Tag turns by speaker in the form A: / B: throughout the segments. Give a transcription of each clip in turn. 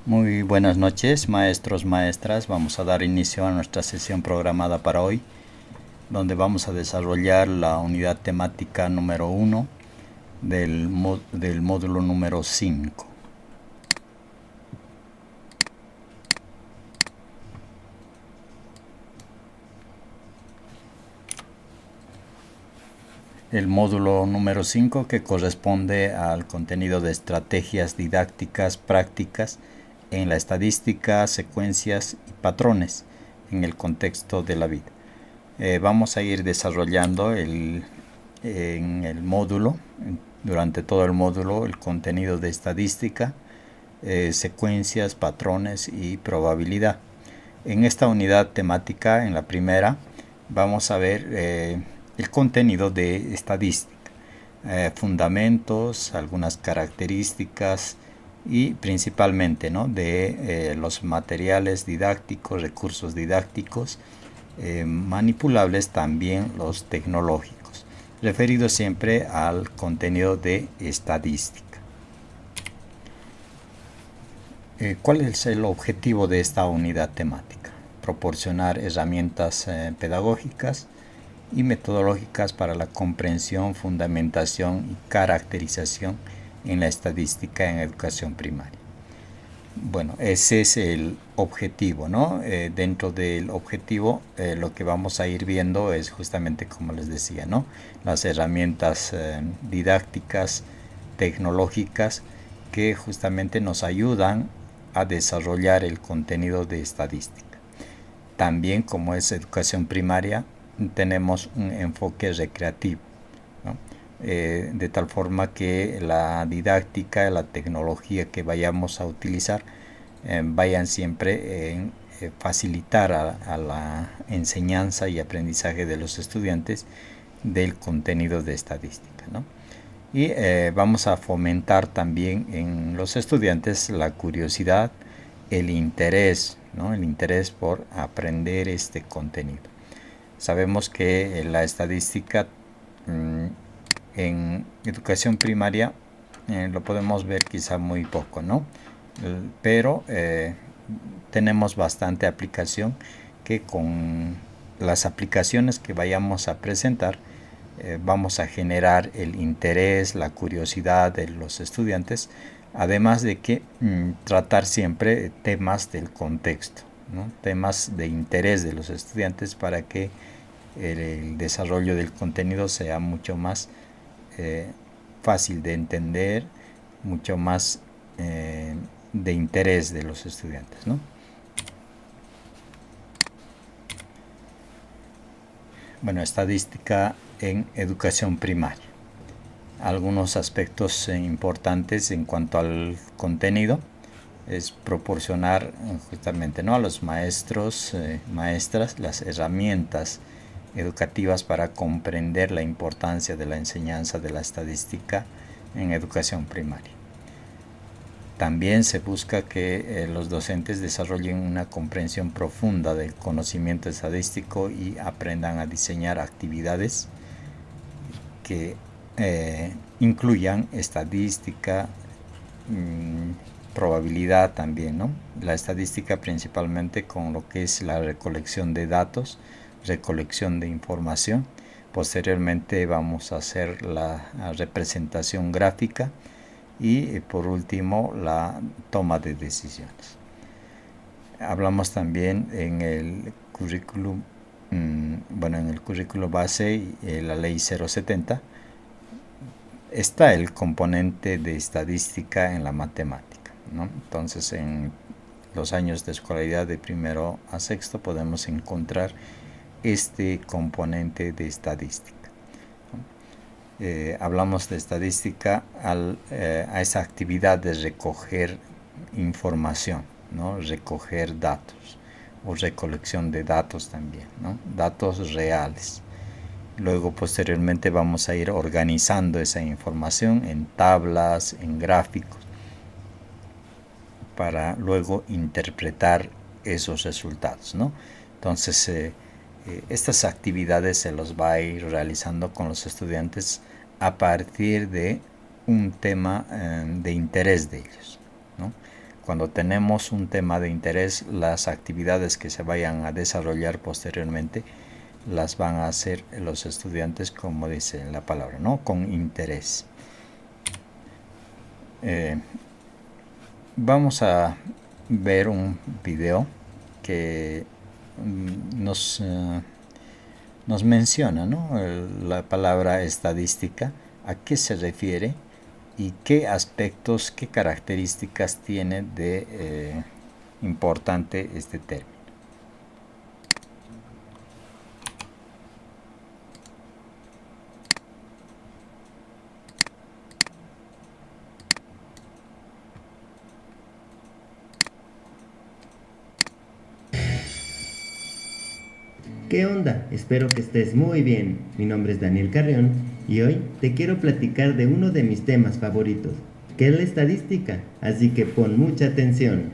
A: Muy buenas noches, maestros, maestras. Vamos a dar inicio a nuestra sesión programada para hoy, donde vamos a desarrollar la unidad temática número 1 del módulo número 5. El módulo número 5 que corresponde al contenido de estrategias didácticas prácticas en la estadística, secuencias y patrones en el contexto de la vida. Vamos a ir desarrollando en el módulo, durante todo el módulo, el contenido de estadística, secuencias, patrones y probabilidad. En esta unidad temática, en la primera, vamos a ver el contenido de estadística, fundamentos, algunas características y principalmente, ¿no?, de los materiales didácticos, recursos didácticos, manipulables, también los tecnológicos, referidos siempre al contenido de estadística. ¿Cuál es el objetivo de esta unidad temática? Proporcionar herramientas pedagógicas y metodológicas para la comprensión, fundamentación y caracterización en la estadística en educación primaria. Bueno, ese es el objetivo, ¿no? Dentro del objetivo, lo que vamos a ir viendo es justamente, como les decía, ¿no?, las herramientas didácticas, tecnológicas, que justamente nos ayudan a desarrollar el contenido de estadística. También, como es educación primaria, tenemos un enfoque recreativo, ¿no? De tal forma que la didáctica, la tecnología que vayamos a utilizar vayan siempre en facilitar a la enseñanza y aprendizaje de los estudiantes del contenido de estadística, ¿no? Y vamos a fomentar también en los estudiantes la curiosidad, el interés, ¿no?, el interés por aprender este contenido. Sabemos que la estadística en educación primaria lo podemos ver quizá muy poco, ¿no? Pero tenemos bastante aplicación, que con las aplicaciones que vayamos a presentar vamos a generar el interés, la curiosidad de los estudiantes, además de que tratar siempre temas del contexto, ¿no?, temas de interés de los estudiantes, para que el desarrollo del contenido sea mucho más fácil de entender, mucho más de interés de los estudiantes, ¿no? Bueno, estadística en educación primaria. Algunos aspectos importantes en cuanto al contenido es proporcionar justamente, ¿no?, a los maestros, maestras, las herramientas educativas para comprender la importancia de la enseñanza de la estadística en educación primaria. También se busca que los docentes desarrollen una comprensión profunda del conocimiento estadístico y aprendan a diseñar actividades que incluyan estadística, probabilidad también, ¿no? La estadística principalmente con lo que es la recolección de datos, recolección de información. Posteriormente vamos a hacer la representación gráfica y por último la toma de decisiones. Hablamos también en el currículum, en el currículo base y la ley 070 está el componente de estadística en la matemática, ¿no? Entonces, en los años de escolaridad de primero a sexto podemos encontrar este componente de estadística. Hablamos de estadística a esa actividad de recoger información, ¿no?, recoger datos, o recolección de datos también, ¿no?, datos reales. Luego, posteriormente, vamos a ir organizando esa información en tablas, en gráficos, para luego interpretar esos resultados, ¿no? Entonces, estas actividades se los va a ir realizando con los estudiantes a partir de un tema de interés de ellos, ¿no? cuando tenemos un tema de interés, las actividades que se vayan a desarrollar posteriormente las van a hacer los estudiantes, como dice la palabra, ¿no? Con interés. Vamos a ver un video que nos menciona, ¿no? La palabra estadística, a qué se refiere y qué aspectos, qué características tiene de importante este término.
B: ¿Qué onda? Espero que estés muy bien. Mi nombre es Daniel Carrión y hoy te quiero platicar de uno de mis temas favoritos, que es la estadística, así que pon mucha atención.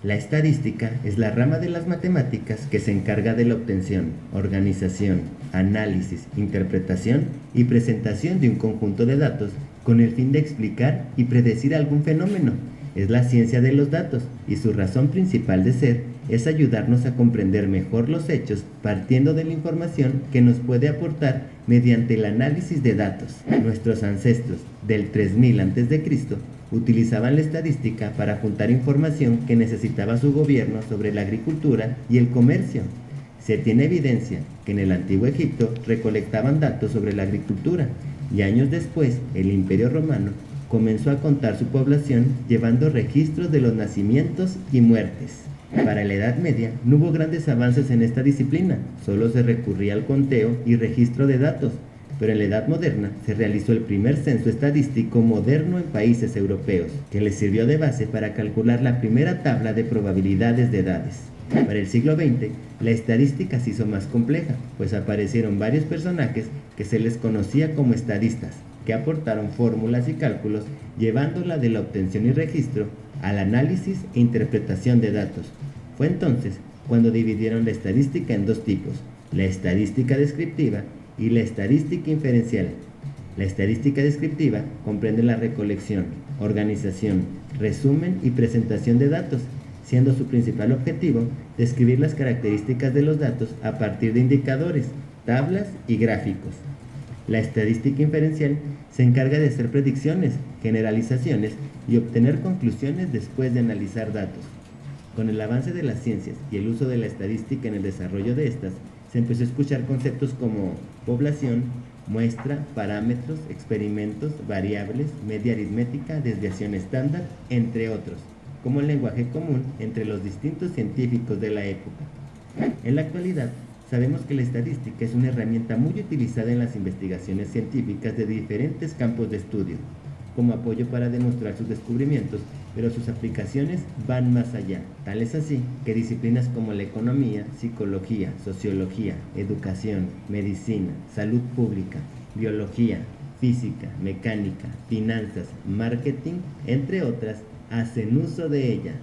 B: La estadística es la rama de las matemáticas que se encarga de la obtención, organización, análisis, interpretación y presentación de un conjunto de datos con el fin de explicar y predecir algún fenómeno. Es la ciencia de los datos y su razón principal de ser es ayudarnos a comprender mejor los hechos partiendo de la información que nos puede aportar mediante el análisis de datos. Nuestros ancestros del 3000 a.C. utilizaban la estadística para juntar información que necesitaba su gobierno sobre la agricultura y el comercio. Se tiene evidencia que en el antiguo Egipto recolectaban datos sobre la agricultura y años después el Imperio Romano comenzó a contar su población llevando registros de los nacimientos y muertes. Para la Edad Media no hubo grandes avances en esta disciplina, solo se recurría al conteo y registro de datos, pero en la Edad Moderna se realizó el primer censo estadístico moderno en países europeos, que les sirvió de base para calcular la primera tabla de probabilidades de edades. Para el siglo XX, la estadística se hizo más compleja, pues aparecieron varios personajes que se les conocía como estadistas, que aportaron fórmulas y cálculos llevándola de la obtención y registro al análisis e interpretación de datos. Fue entonces cuando dividieron la estadística en dos tipos, la estadística descriptiva y la estadística inferencial. La estadística descriptiva comprende la recolección, organización, resumen y presentación de datos, siendo su principal objetivo describir las características de los datos a partir de indicadores, tablas y gráficos. La estadística inferencial se encarga de hacer predicciones, generalizaciones y obtener conclusiones después de analizar datos. Con el avance de las ciencias y el uso de la estadística en el desarrollo de estas, se empezó a escuchar conceptos como población, muestra, parámetros, experimentos, variables, media aritmética, desviación estándar, entre otros, como el lenguaje común entre los distintos científicos de la época. En la actualidad, sabemos que la estadística es una herramienta muy utilizada en las investigaciones científicas de diferentes campos de estudio, como apoyo para demostrar sus descubrimientos, pero sus aplicaciones van más allá. Tal es así que disciplinas como la economía, psicología, sociología, educación, medicina, salud pública, biología, física, mecánica, finanzas, marketing, entre otras, hacen uso de ella.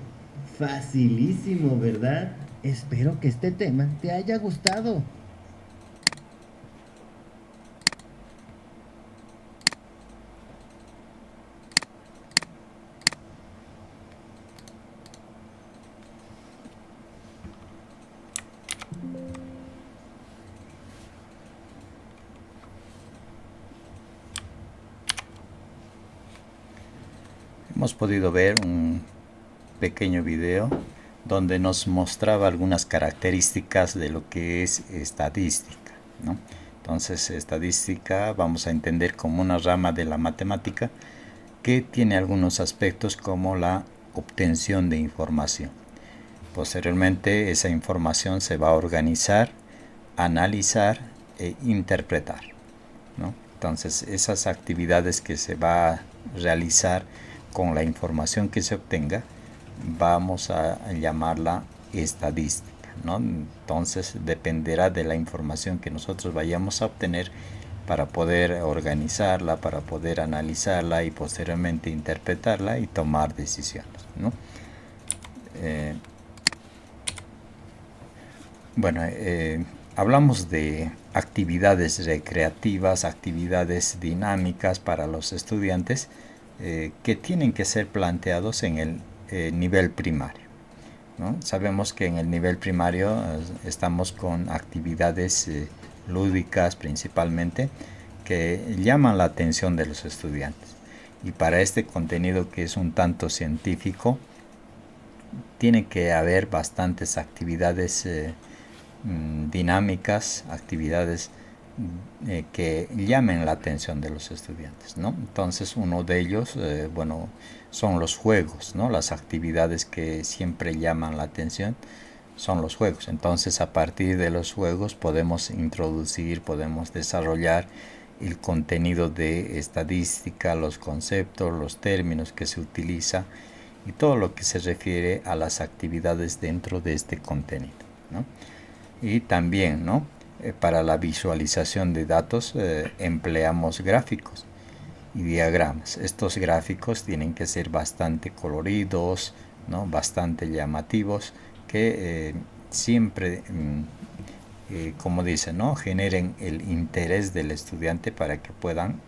B: Facilísimo, ¿verdad? Espero que este tema te haya gustado.
A: Hemos podido ver un pequeño video donde nos mostraba algunas características de lo que es estadística, ¿no? Entonces, estadística vamos a entender como una rama de la matemática que tiene algunos aspectos como la obtención de información. Posteriormente, esa información se va a organizar, analizar e interpretar, ¿no? Entonces, esas actividades que se va a realizar con la información que se obtenga, vamos a llamarla estadística, ¿no? Entonces dependerá de la información que nosotros vayamos a obtener para poder organizarla, para poder analizarla y posteriormente interpretarla y tomar decisiones, ¿no? Hablamos de actividades recreativas, actividades dinámicas para los estudiantes que tienen que ser planteados en el nivel primario, ¿no? Sabemos que en el nivel primario estamos con actividades lúdicas principalmente que llaman la atención de los estudiantes. Y para este contenido que es un tanto científico, tiene que haber bastantes actividades dinámicas, actividades que llamen la atención de los estudiantes, ¿no? Entonces uno de ellos, son los juegos, ¿no? Las actividades que siempre llaman la atención son los juegos. Entonces a partir de los juegos podemos introducir, podemos desarrollar el contenido de estadística, los conceptos, los términos que se utiliza y todo lo que se refiere a las actividades dentro de este contenido, ¿no? Y también, ¿no? Para la visualización de datos empleamos gráficos y diagramas. Estos gráficos tienen que ser bastante coloridos, ¿no? Bastante llamativos, que siempre, como dicen, ¿no? Generen el interés del estudiante para que puedan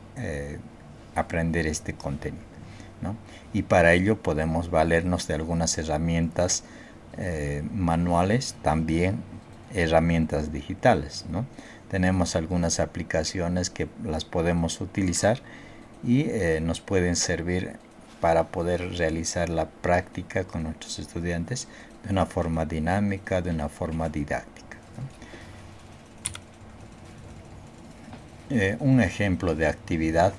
A: aprender este contenido, ¿no? Y para ello podemos valernos de algunas herramientas manuales, también herramientas digitales, ¿no? Tenemos algunas aplicaciones que las podemos utilizar y nos pueden servir para poder realizar la práctica con nuestros estudiantes de una forma dinámica, de una forma didáctica, ¿no? Un ejemplo de actividad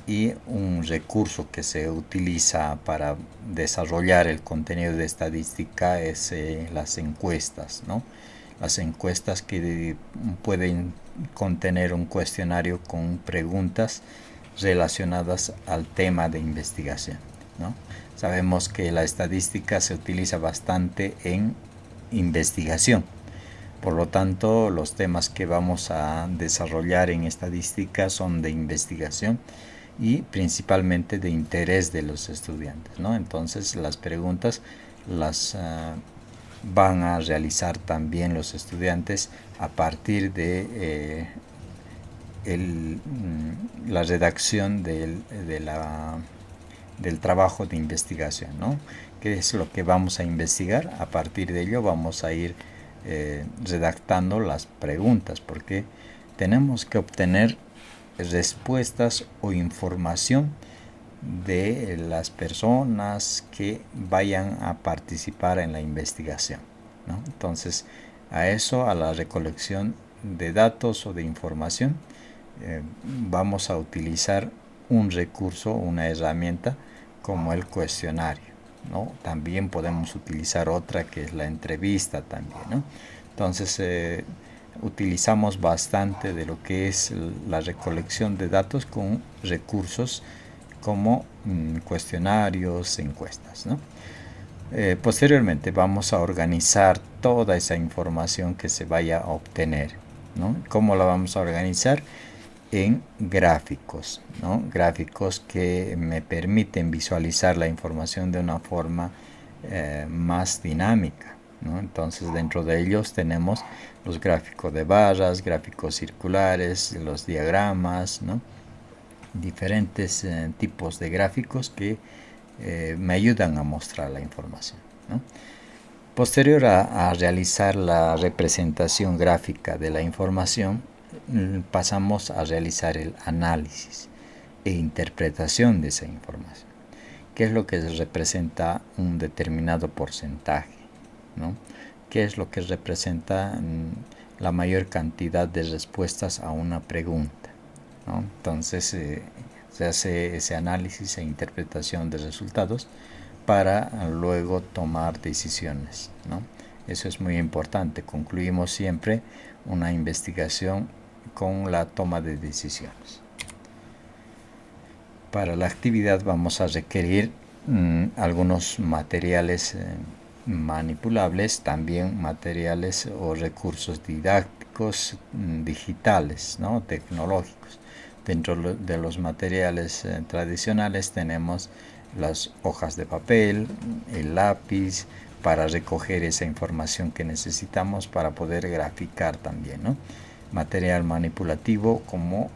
A: y un recurso que se utiliza para desarrollar el contenido de estadística es las encuestas, ¿no? Las encuestas que pueden contener un cuestionario con preguntas relacionadas al tema de investigación, ¿no? Sabemos que la estadística se utiliza bastante en investigación. Por lo tanto, los temas que vamos a desarrollar en estadística son de investigación y principalmente de interés de los estudiantes, ¿no? Entonces, las preguntas las van a realizar también los estudiantes a partir de la redacción del trabajo de investigación, ¿no? ¿Qué es lo que vamos a investigar? A partir de ello vamos a ir redactando las preguntas, porque tenemos que obtener respuestas o información de las personas que vayan a participar en la investigación, ¿no? Entonces, a la recolección de datos o de información, vamos a utilizar un recurso, una herramienta como el cuestionario, ¿no? También podemos utilizar otra que es la entrevista también, ¿no? Entonces, utilizamos bastante de lo que es la recolección de datos con recursos como cuestionarios, encuestas, ¿no? Posteriormente vamos a organizar toda esa información que se vaya a obtener, ¿no? ¿Cómo la vamos a organizar? En gráficos, ¿no? Gráficos que me permiten visualizar la información de una forma más dinámica, ¿no? Entonces, dentro de ellos tenemos los gráficos de barras, gráficos circulares, los diagramas, ¿no? Diferentes tipos de gráficos que me ayudan a mostrar la información, ¿no? Posterior a realizar la representación gráfica de la información, pasamos a realizar el análisis e interpretación de esa información. ¿Qué es lo que representa un determinado porcentaje, ¿no? ¿Qué es lo que representa la mayor cantidad de respuestas a una pregunta, ¿no? Entonces se hace ese análisis e interpretación de resultados para luego tomar decisiones, ¿no? Eso es muy importante. Concluimos siempre una investigación con la toma de decisiones. Para la actividad vamos a requerir algunos materiales manipulables, también materiales o recursos didácticos digitales, ¿no? Tecnológicos. Dentro de los materiales tradicionales tenemos las hojas de papel, el lápiz, para recoger esa información que necesitamos para poder graficar también, ¿no? Material manipulativo como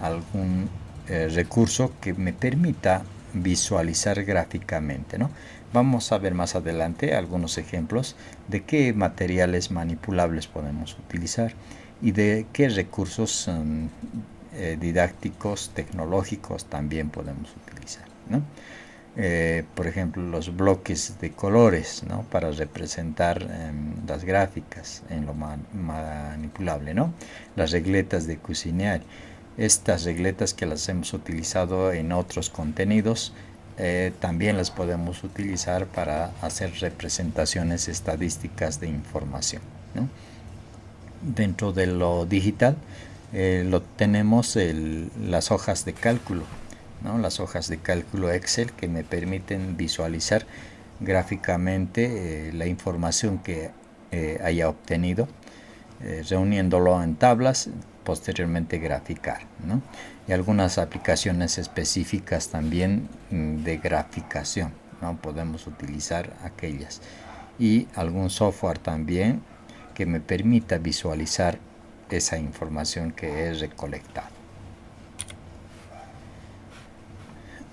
A: algún recurso que me permita visualizar gráficamente, ¿no? Vamos a ver más adelante algunos ejemplos de qué materiales manipulables podemos utilizar y de qué recursos didácticos, tecnológicos también podemos utilizar, ¿no? Por ejemplo, los bloques de colores, ¿no? Para representar las gráficas en lo manipulable, ¿no? Las regletas de Cuisinart. Estas regletas que las hemos utilizado en otros contenidos, también las podemos utilizar para hacer representaciones estadísticas de información, ¿no? Dentro de lo digital tenemos las hojas de cálculo, ¿no? Las hojas de cálculo Excel que me permiten visualizar gráficamente la información que haya obtenido, reuniéndolo en tablas, posteriormente graficar, ¿no? Y algunas aplicaciones específicas también de graficación, ¿no? Podemos utilizar aquellas, y algún software también que me permita visualizar esa información que he recolectado.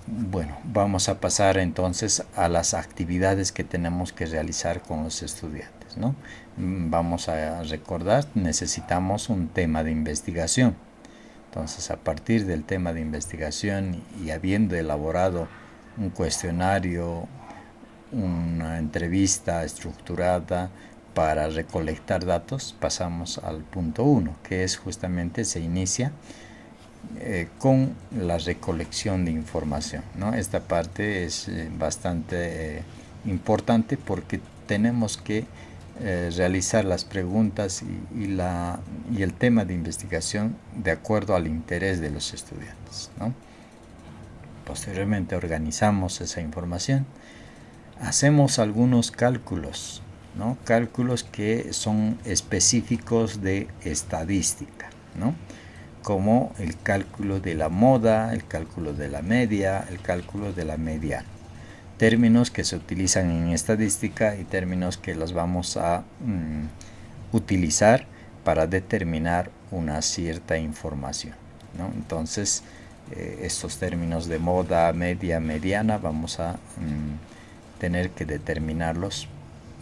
A: Bueno, vamos a pasar entonces a las actividades que tenemos que realizar con los estudiantes, ¿no? Vamos a recordar, necesitamos un tema de investigación. Entonces, a partir del tema de investigación y habiendo elaborado un cuestionario, una entrevista estructurada para recolectar datos, pasamos al punto 1, que es justamente se inicia con la recolección de información, ¿no? Esta parte es bastante importante porque tenemos que realizar las preguntas y el tema de investigación de acuerdo al interés de los estudiantes, ¿no? Posteriormente organizamos esa información, hacemos algunos cálculos, ¿no? Cálculos que son específicos de estadística, ¿no? Como el cálculo de la moda, el cálculo de la media, el cálculo de la mediana. Términos que se utilizan en estadística y términos que los vamos a utilizar para determinar una cierta información, ¿no? Entonces, estos términos de moda, media, mediana, vamos a tener que determinarlos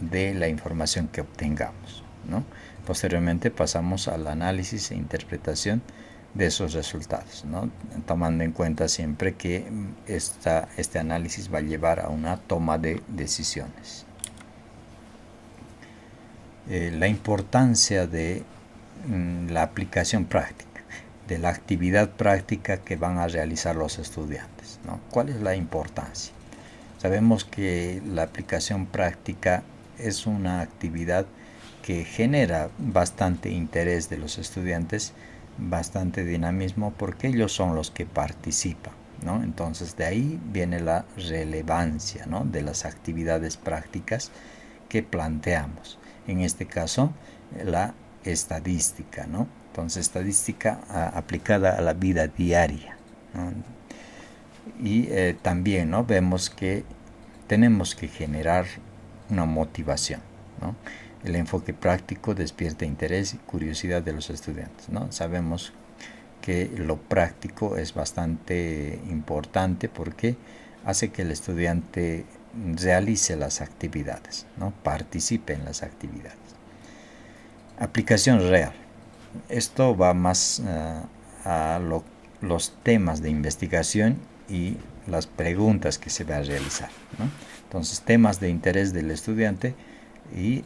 A: de la información que obtengamos, ¿no? Posteriormente pasamos al análisis e interpretación de esos resultados, ¿no? Tomando en cuenta siempre que este análisis va a llevar a una toma de decisiones. La importancia de la aplicación práctica, de la actividad práctica que van a realizar los estudiantes, ¿no? ¿Cuál es la importancia? Sabemos que la aplicación práctica es una actividad que genera bastante interés de los estudiantes, bastante dinamismo, porque ellos son los que participan, ¿no? Entonces de ahí viene la relevancia, ¿no? De las actividades prácticas que planteamos. En este caso, la estadística, ¿no? Entonces, estadística aplicada a la vida diaria, ¿no? Y también, ¿no? Vemos que tenemos que generar una motivación, ¿no? El enfoque práctico despierta interés y curiosidad de los estudiantes, ¿no? Sabemos que lo práctico es bastante importante porque hace que el estudiante realice las actividades, ¿no? Participe en las actividades. Aplicación real. Esto va más a los temas de investigación y las preguntas que se va a realizar, ¿no? Entonces, temas de interés del estudiante y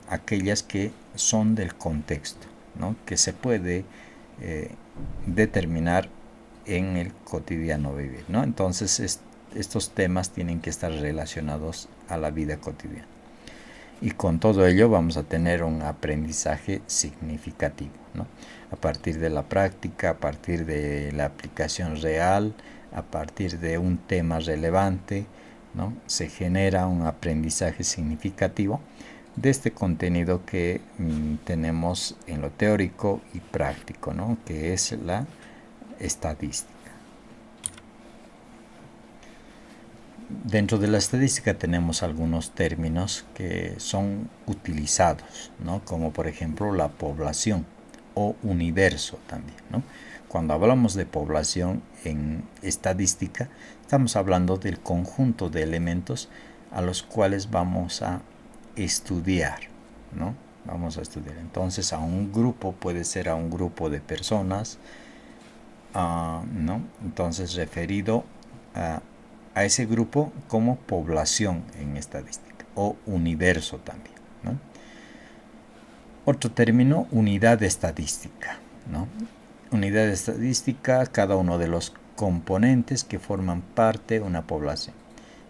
A: aquellas que son del contexto, ¿no? Que se puede determinar en el cotidiano vivir, ¿no? Entonces, estos temas tienen que estar relacionados a la vida cotidiana. Y con todo ello vamos a tener un aprendizaje significativo, ¿no? A partir de la práctica, a partir de la aplicación real, a partir de un tema relevante, ¿no? Se genera un aprendizaje significativo de este contenido que tenemos en lo teórico y práctico, ¿no? Que es la estadística. Dentro de la estadística tenemos algunos términos que son utilizados, ¿no? Como por ejemplo la población o universo también, ¿no? cuando hablamos de población en estadística, estamos hablando del conjunto de elementos a los cuales vamos a estudiar, ¿no? Vamos a estudiar. Entonces, a un grupo puede ser a un grupo de personas, ¿no? Entonces, referido a ese grupo como población en estadística o universo también, ¿no? Otro término, unidad estadística, ¿no? Unidad estadística, cada uno de los componentes que forman parte de una población.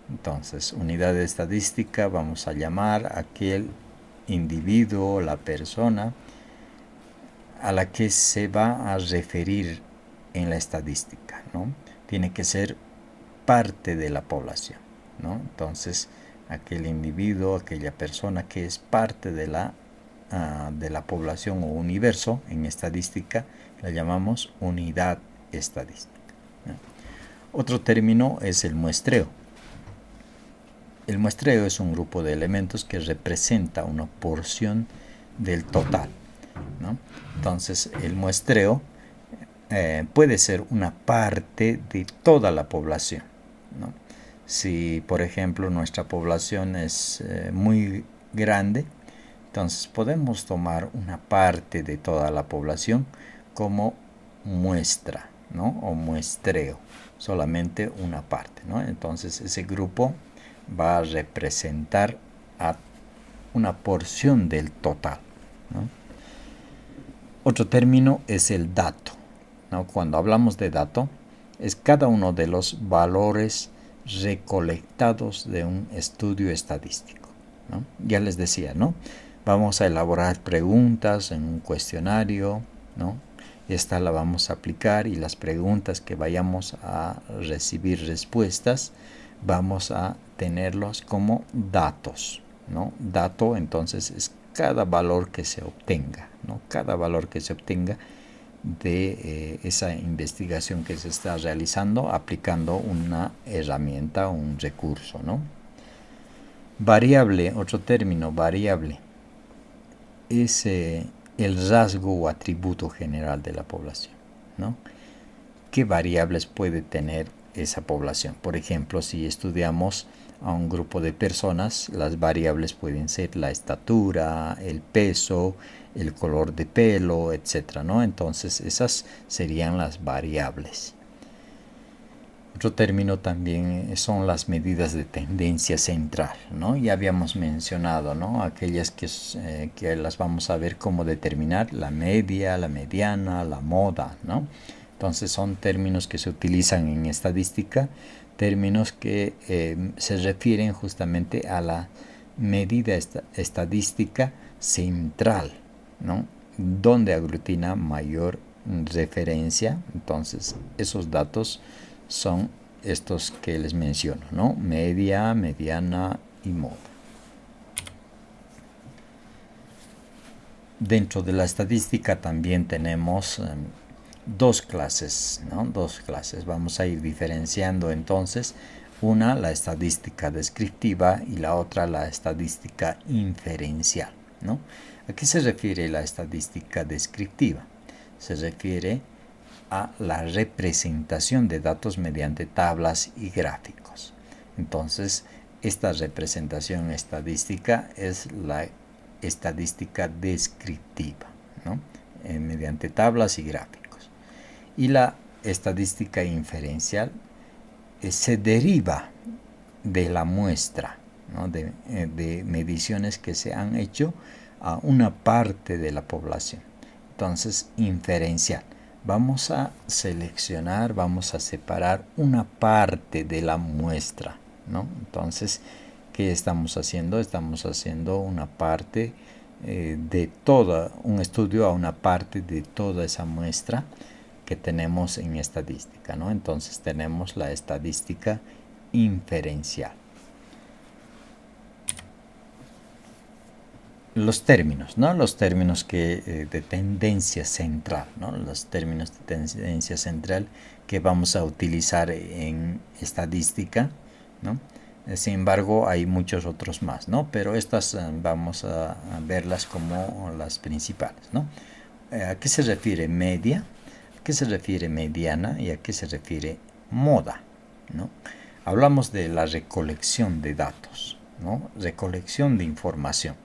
A: Entonces, unidad estadística vamos a llamar a aquel individuo, la persona a la que se va a referir en la estadística, ¿no? Tiene que ser parte de la población, ¿no? Entonces, aquel individuo, aquella persona que es parte de la población o universo en estadística, la llamamos unidad estadística, ¿no? Otro término es el muestreo. El muestreo es un grupo de elementos que representa una porción del total, ¿no? Entonces, el muestreo puede ser una parte de toda la población, ¿no? Si, por ejemplo, nuestra población es muy grande, entonces podemos tomar una parte de toda la población como muestra, ¿no? O muestreo, solamente una parte, ¿no? Entonces, ese grupo va a representar a una porción del total, ¿no? Otro término es el dato, ¿no? Cuando hablamos de dato, es cada uno de los valores recolectados de un estudio estadístico, ¿no? Ya les decía, ¿no? Vamos a elaborar preguntas en un cuestionario, ¿no? Esta la vamos a aplicar y las preguntas que vayamos a recibir respuestas, vamos a tenerlos como datos, ¿no? Dato, entonces, es cada valor que se obtenga, ¿no? Cada valor que se obtenga de esa investigación que se está realizando aplicando una herramienta o un recurso, ¿no? Variable, otro término, variable, es el rasgo o atributo general de la población, ¿no? ¿Qué variables puede tener esa población? Por ejemplo, si estudiamos a un grupo de personas, las variables pueden ser la estatura, el peso, el color de pelo, etc., ¿no? Entonces, esas serían las variables. Otro término también son las medidas de tendencia central, ¿no? Ya habíamos mencionado, ¿no? Aquellas que las vamos a ver cómo determinar, la media, la mediana, la moda, ¿no? Entonces son términos que se utilizan en estadística, términos que se refieren justamente a la medida estadística central, ¿no? Donde aglutina mayor referencia. Entonces esos datos son estos que les menciono, ¿no? Media, mediana y moda. Dentro de la estadística también tenemos dos clases, ¿no? Dos clases. Vamos a ir diferenciando entonces, una la estadística descriptiva y la otra la estadística inferencial, ¿no? ¿A qué se refiere la estadística descriptiva? Se refiere a la representación de datos mediante tablas y gráficos. Entonces, esta representación estadística es la estadística descriptiva, ¿no? Mediante tablas y gráficos. Y la estadística inferencial se deriva de la muestra, ¿no? de mediciones que se han hecho a una parte de la población. Entonces, inferencial. Vamos a seleccionar, vamos a separar una parte de la muestra, ¿no? Entonces, ¿qué estamos haciendo? Estamos haciendo una parte de toda, un estudio a una parte de toda esa muestra que tenemos en estadística, ¿no? Entonces tenemos la estadística inferencial. Los términos, ¿no? Los términos de tendencia central, ¿no? Los términos de tendencia central que vamos a utilizar en estadística, ¿no? Sin embargo, hay muchos otros más, ¿no? Pero estas vamos a verlas como las principales, ¿no? ¿A qué se refiere media? qué se refiere mediana y a qué se refiere moda, ¿no? Hablamos de la recolección de datos, ¿no? Recolección de información.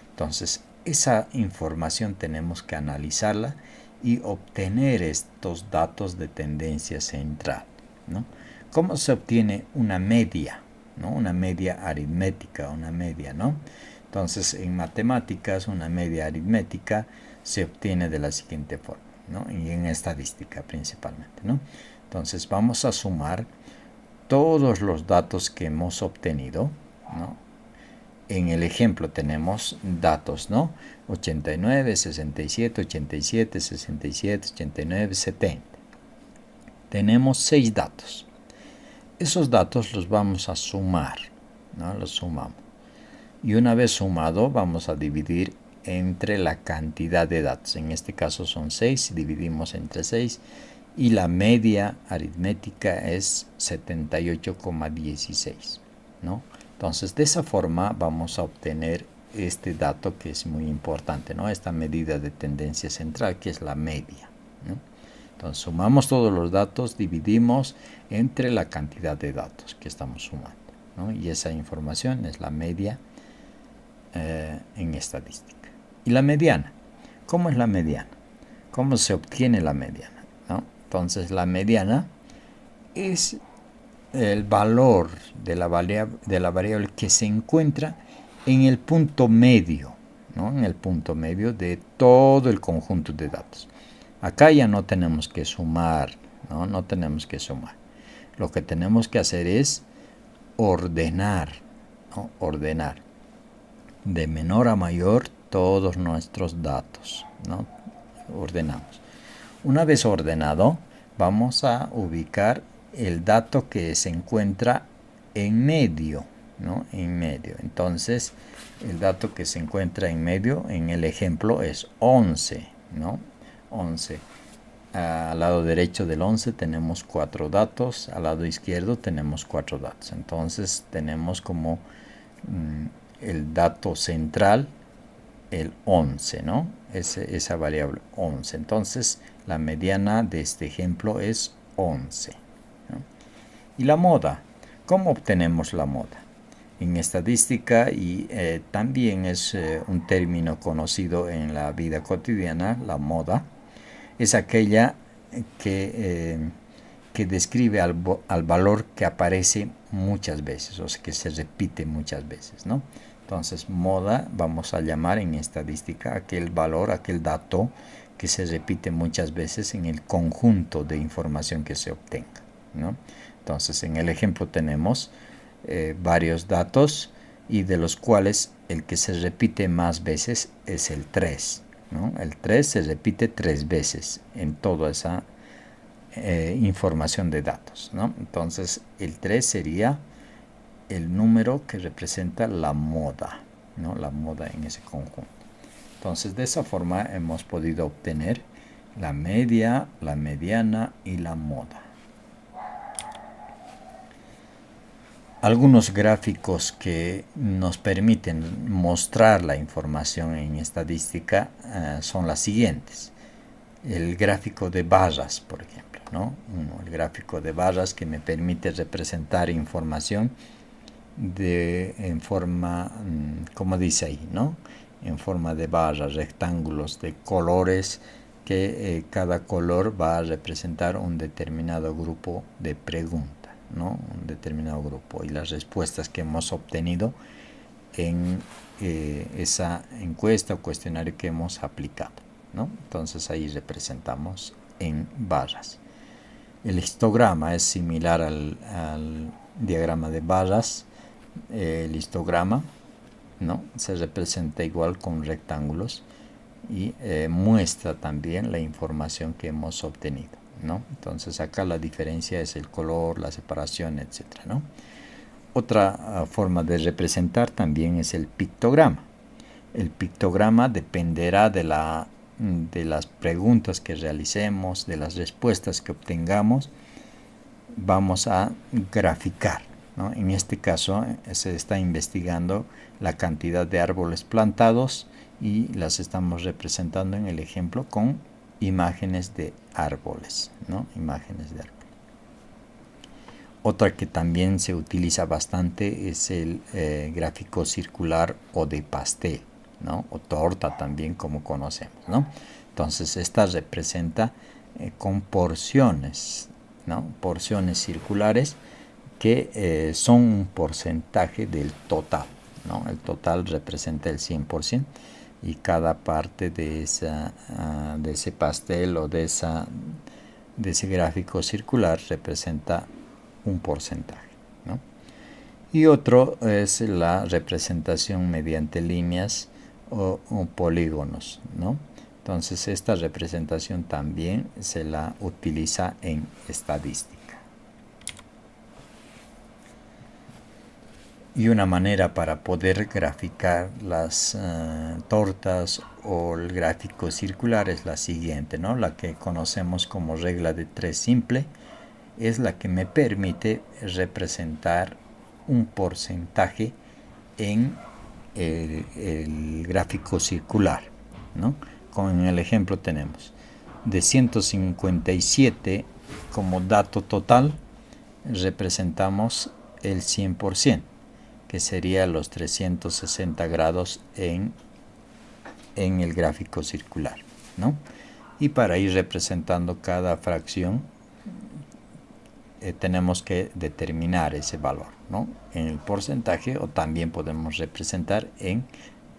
A: Entonces, esa información tenemos que analizarla y obtener estos datos de tendencia central, ¿no? ¿Cómo se obtiene una media, ¿no? Una media aritmética, una media, ¿no? Entonces, en matemáticas, una media aritmética se obtiene de la siguiente forma, ¿no? Y en estadística principalmente, ¿no? Entonces, vamos a sumar todos los datos que hemos obtenido, ¿no? En el ejemplo tenemos datos, ¿no? 89, 67, 87, 67, 89, 70. Tenemos 6 datos. Esos datos los vamos a sumar, ¿no? Los sumamos. Y una vez sumado, vamos a dividir entre la cantidad de datos. En este caso son 6, dividimos entre 6. Y la media aritmética es 78,16, ¿no? Entonces, de esa forma vamos a obtener este dato que es muy importante, ¿no? Esta medida de tendencia central, que es la media, ¿no? Entonces, sumamos todos los datos, dividimos entre la cantidad de datos que estamos sumando, ¿no? Y esa información es la media en estadística. ¿Y la mediana? ¿Cómo es la mediana? ¿Cómo se obtiene la mediana, ¿no? Entonces, la mediana es el valor de la variable que se encuentra en el punto medio, ¿no? En el punto medio de todo el conjunto de datos. Acá ya no tenemos que sumar, ¿no? No tenemos que sumar. Lo que tenemos que hacer es ordenar, ¿no? Ordenar de menor a mayor todos nuestros datos, ¿no? Ordenamos. Una vez ordenado, vamos a ubicar el dato que se encuentra en medio, ¿no? En medio. Entonces, el dato que se encuentra en medio en el ejemplo es 11, ¿no? 11. Al lado derecho del 11 tenemos 4 datos, al lado izquierdo tenemos 4 datos. Entonces, tenemos como el dato central el 11, ¿no? Esa variable 11. Entonces, la mediana de este ejemplo es 11. ¿Y la moda? ¿Cómo obtenemos la moda? En estadística y también es un término conocido en la vida cotidiana, la moda, es aquella que describe al valor que aparece muchas veces, o sea, que se repite muchas veces, ¿no? Entonces, moda vamos a llamar en estadística aquel valor, aquel dato que se repite muchas veces en el conjunto de información que se obtenga, ¿no? Entonces, en el ejemplo tenemos varios datos y de los cuales el que se repite más veces es el 3, ¿no? El 3 se repite 3 veces en toda esa información de datos, ¿no? Entonces, el 3 sería el número que representa la moda, ¿no? La moda en ese conjunto. Entonces, de esa forma hemos podido obtener la media, la mediana y la moda. Algunos gráficos que nos permiten mostrar la información en estadística son las siguientes. El gráfico de barras, por ejemplo, ¿no? El gráfico de barras que me permite representar información en forma, como dice ahí, ¿no? En forma de barras, rectángulos de colores que cada color va a representar un determinado grupo de preguntas, ¿no? Un determinado grupo y las respuestas que hemos obtenido en esa encuesta o cuestionario que hemos aplicado, ¿no? Entonces ahí representamos en barras. El histograma es similar al diagrama de barras. El histograma, ¿no? Se representa igual con rectángulos y muestra también la información que hemos obtenido, ¿no? Entonces acá la diferencia es el color, la separación, etcétera, ¿no? Otra forma de representar también es el pictograma. El pictograma dependerá de las preguntas que realicemos, de las respuestas que obtengamos. Vamos a graficar, ¿no? En este caso se está investigando la cantidad de árboles plantados y las estamos representando en el ejemplo con imágenes de árboles, ¿no? Imágenes de árboles. Otra que también se utiliza bastante es el gráfico circular o de pastel, ¿no? O torta también, como conocemos, ¿no? Entonces esta representa con porciones, ¿no? Porciones circulares que son un porcentaje del total, ¿no? El total representa el 100% y cada parte de ese pastel o de ese gráfico circular representa un porcentaje, ¿no? Y otro es la representación mediante líneas o polígonos, ¿no? Entonces esta representación también se la utiliza en estadística. Y una manera para poder graficar las tortas o el gráfico circular es la siguiente, ¿no? La que conocemos como regla de 3 simple es la que me permite representar un porcentaje en el gráfico circular, ¿no? Como en el ejemplo tenemos de 157 como dato total, representamos el 100%, que sería los 360 grados en el gráfico circular, ¿no? Y para ir representando cada fracción tenemos que determinar ese valor, ¿no? En el porcentaje, o también podemos representar en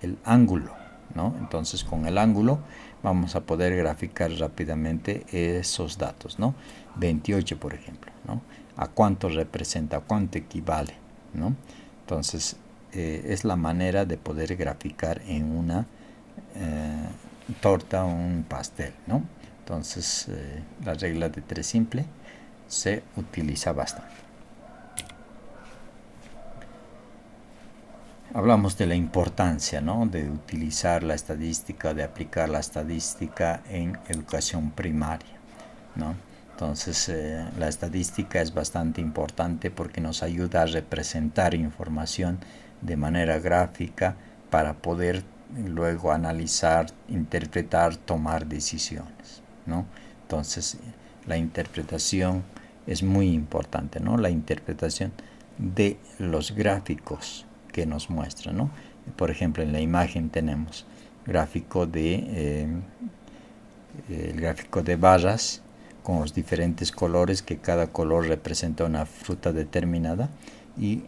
A: el ángulo, ¿no? Entonces con el ángulo vamos a poder graficar rápidamente esos datos, ¿no? 28, por ejemplo, ¿no? ¿A cuánto representa? ¿A cuánto equivale? ¿No? Entonces es la manera de poder graficar en una torta o un pastel, ¿no? Entonces la regla de 3 simple se utiliza bastante. Hablamos de la importancia, ¿no? De utilizar la estadística, de aplicar la estadística en educación primaria, ¿no? Entonces la estadística es bastante importante porque nos ayuda a representar información de manera gráfica para poder luego analizar, interpretar, tomar decisiones, ¿no? Entonces la interpretación es muy importante, ¿no? La interpretación de los gráficos que nos muestran, ¿no? Por ejemplo, en la imagen tenemos el gráfico de barras con los diferentes colores, que cada color representa una fruta determinada, y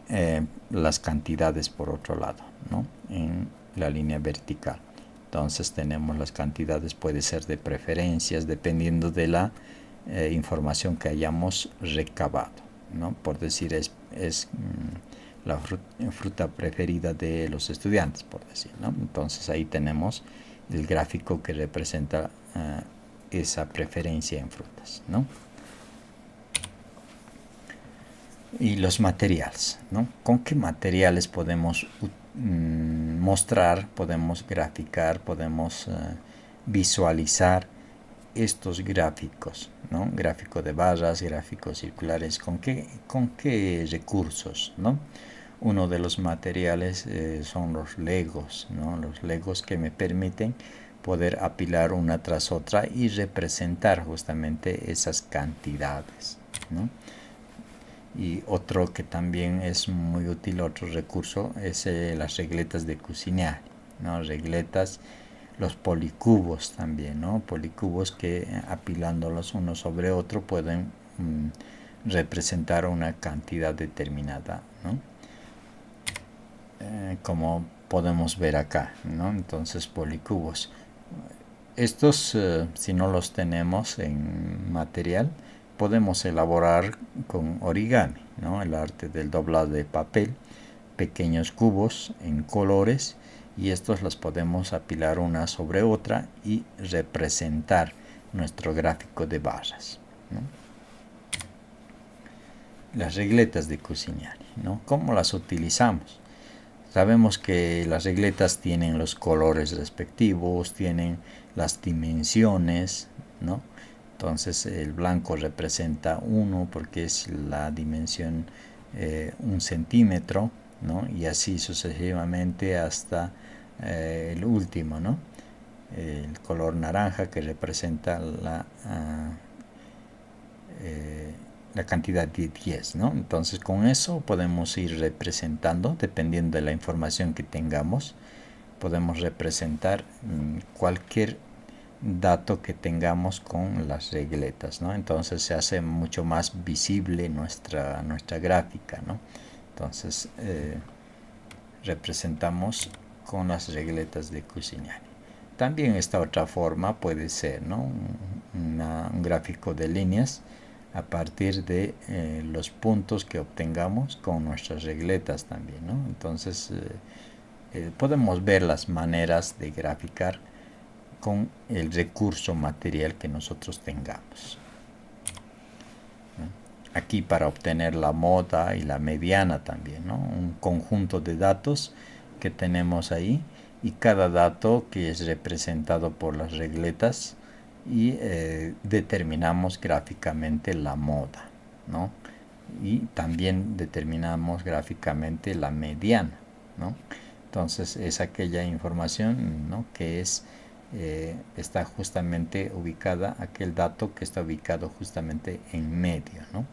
A: las cantidades por otro lado, ¿no? En la línea vertical. Entonces tenemos las cantidades, puede ser de preferencias, dependiendo de la información que hayamos recabado, ¿no? Por decir, es la fruta preferida de los estudiantes, por decir, ¿no? Entonces ahí tenemos el gráfico que representa esa preferencia en frutas, ¿no? Y los materiales, ¿no? ¿Con qué materiales podemos mostrar, podemos graficar, podemos visualizar estos gráficos, ¿no? Gráfico de barras, gráficos circulares, ¿con qué recursos, ¿no? Uno de los materiales son los legos, ¿no? Los legos que me permiten poder apilar una tras otra y representar justamente esas cantidades, ¿no? Y otro que también es muy útil, otro recurso, es las regletas de cocinar, ¿no? Regletas, los policubos también, ¿no? Policubos que apilándolos uno sobre otro pueden representar una cantidad determinada, ¿no? Como podemos ver acá, ¿no? Entonces policubos. Estos, si no los tenemos en material, podemos elaborar con origami, ¿no? El arte del doblado de papel, pequeños cubos en colores, y estos los podemos apilar una sobre otra y representar nuestro gráfico de barras, ¿no? Las regletas de cocinar, ¿no? ¿Cómo las utilizamos? Sabemos que las regletas tienen los colores respectivos, tienen las dimensiones, ¿no? Entonces el blanco representa 1 porque es la dimensión 1 centímetro, ¿no? Y así sucesivamente hasta el último, ¿no? el color naranja que representa la cantidad de 10, ¿no? Entonces con eso podemos ir representando, dependiendo de la información que tengamos, podemos representar cualquier dato que tengamos con las regletas, ¿no? Entonces se hace mucho más visible nuestra gráfica, ¿no? Entonces representamos con las regletas de Cusignani. También esta otra forma puede ser, ¿no? Un gráfico de líneas a partir de los puntos que obtengamos con nuestras regletas también, ¿no? Entonces podemos ver las maneras de graficar con el recurso material que nosotros tengamos. Aquí para obtener la moda y la mediana también, ¿no? Un conjunto de datos que tenemos ahí, y cada dato que es representado por las regletas, y determinamos gráficamente la moda, ¿no? Y también determinamos gráficamente la mediana, ¿no? Entonces es aquella información, ¿no?, que está justamente ubicada, aquel dato que está ubicado justamente en medio, ¿no?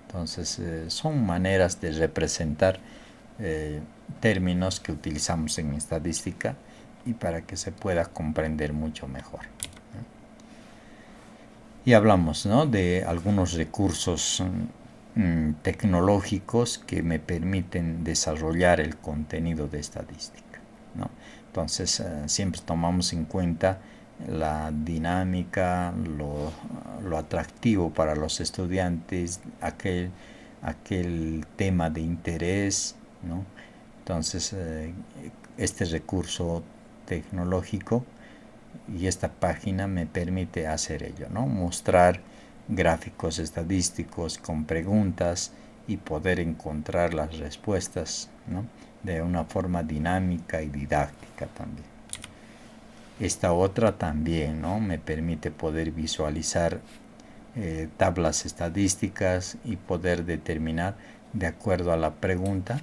A: Entonces son maneras de representar términos que utilizamos en estadística, y para que se pueda comprender mucho mejor, ¿no? Y hablamos, ¿no?, de algunos recursos tecnológicos que me permiten desarrollar el contenido de estadística, ¿no? Entonces siempre tomamos en cuenta la dinámica, lo atractivo para los estudiantes, aquel tema de interés, ¿no? Entonces este recurso tecnológico y esta página me permite hacer ello, ¿no? Mostrar gráficos estadísticos con preguntas y poder encontrar las respuestas, ¿no?, de una forma dinámica y didáctica también. Esta otra también, ¿no?, me permite poder visualizar tablas estadísticas y poder determinar de acuerdo a la pregunta,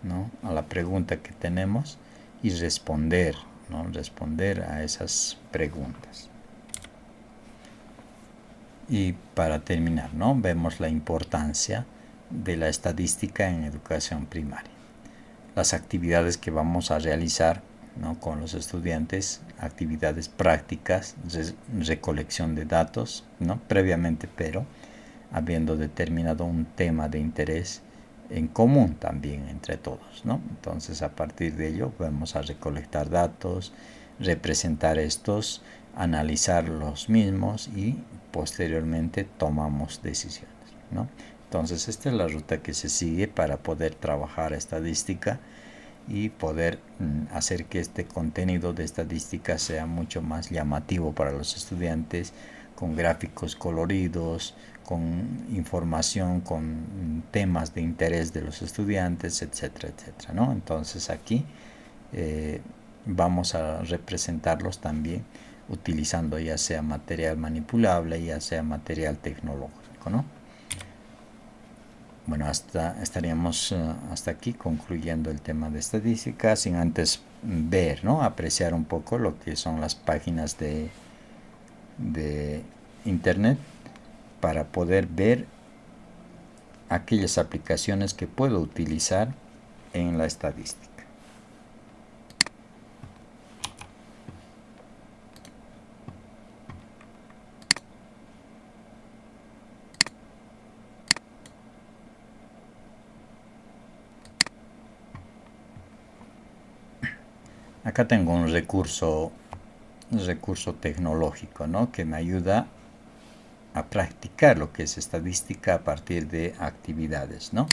A: ¿no?, a la pregunta que tenemos, y responder, ¿no?, responder a esas preguntas. Y para terminar, ¿no?, vemos la importancia de la estadística en educación primaria. Las actividades que vamos a realizar, ¿no?, con los estudiantes, actividades prácticas, recolección de datos, ¿no?, previamente, pero habiendo determinado un tema de interés en común también entre todos, ¿no? Entonces a partir de ello vamos a recolectar datos, representar estos, analizar los mismos y posteriormente tomamos decisiones, ¿no? Entonces esta es la ruta que se sigue para poder trabajar estadística y poder hacer que este contenido de estadística sea mucho más llamativo para los estudiantes, con gráficos coloridos, con información, con temas de interés de los estudiantes, etcétera, etcétera, ¿no? Entonces aquí vamos a representarlos también utilizando ya sea material manipulable, ya sea material tecnológico, ¿no? Bueno, estaríamos hasta aquí concluyendo el tema de estadística, sin antes ver, ¿no?, apreciar un poco lo que son las páginas de internet, para poder ver aquellas aplicaciones que puedo utilizar en la estadística. Acá tengo un recurso tecnológico, ¿no?, que me ayuda a practicar lo que es estadística a partir de actividades, ¿no?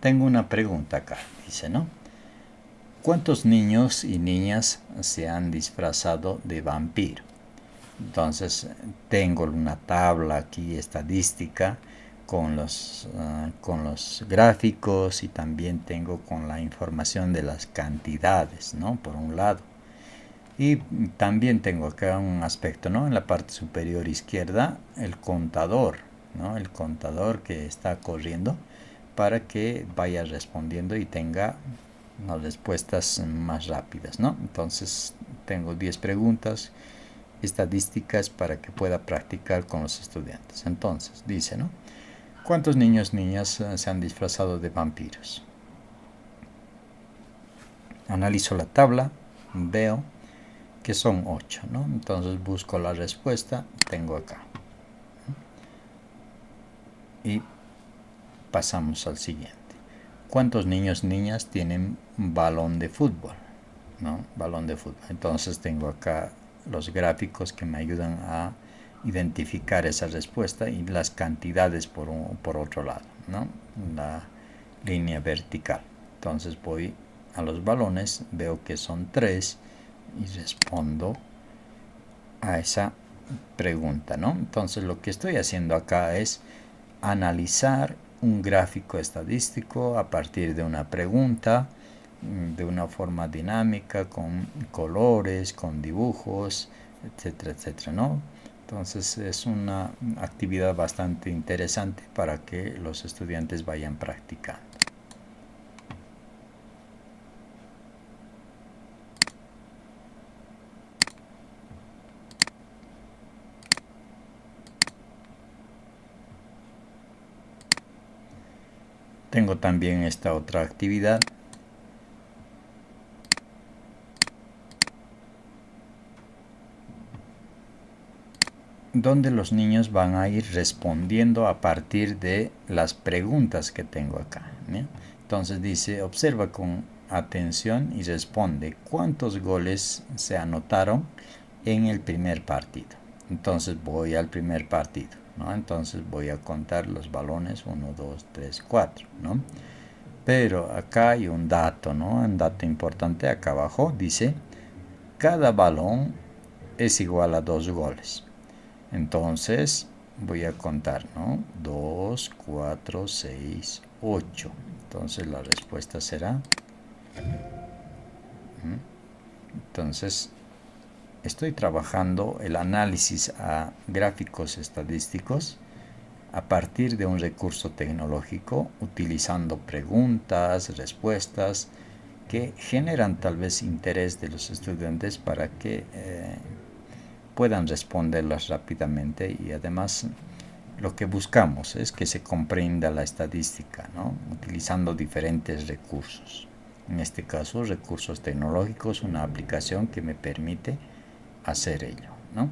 A: Tengo una pregunta acá, dice, ¿no?, ¿cuántos niños y niñas se han disfrazado de vampiro? Entonces tengo una tabla aquí estadística con los gráficos, y también tengo con la información de las cantidades, ¿no?, por un lado. Y también tengo acá un aspecto, ¿no?, en la parte superior izquierda, el contador, ¿no?, el contador que está corriendo para que vaya respondiendo y tenga las respuestas más rápidas, ¿no? Entonces tengo 10 preguntas estadísticas para que pueda practicar con los estudiantes. Entonces dice, ¿no? ¿Cuántos niños, niñas se han disfrazado de vampiros? Analizo la tabla, veo que son 8, ¿no? Entonces busco la respuesta, tengo acá. Y pasamos al siguiente. ¿Cuántos niños, niñas tienen balón de fútbol? ¿No? Balón de fútbol. Entonces tengo acá los gráficos que me ayudan a identificar esa respuesta y las cantidades por otro lado, ¿no? La línea vertical. Entonces voy a los balones, veo que son 3 y respondo a esa pregunta, ¿no? Entonces lo que estoy haciendo acá es analizar un gráfico estadístico a partir de una pregunta de una forma dinámica, con colores, con dibujos, etcétera, etcétera, ¿no? Entonces es una actividad bastante interesante para que los estudiantes vayan practicando. Tengo también esta otra actividad donde los niños van a ir respondiendo a partir de las preguntas que tengo acá, ¿no? Entonces dice, observa con atención y responde cuántos goles se anotaron en el primer partido. Entonces voy al primer partido, ¿no? Entonces voy a contar los balones, 1, 2, 3, 4, ¿no? Pero acá hay un dato, ¿no? Un dato importante acá abajo dice, cada balón es igual a 2 goles. Entonces voy a contar, ¿no? 2, 4, 6, 8. Entonces la respuesta será... Entonces estoy trabajando el análisis a gráficos estadísticos a partir de un recurso tecnológico, utilizando preguntas, respuestas que generan tal vez interés de los estudiantes para que puedan responderlas rápidamente, y además lo que buscamos es que se comprenda la estadística, ¿no? Utilizando diferentes recursos. En este caso, recursos tecnológicos, una aplicación que me permite hacer ello, ¿no?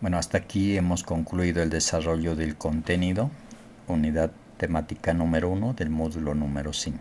A: Bueno, hasta aquí hemos concluido el desarrollo del contenido, unidad temática número 1 del módulo número 5.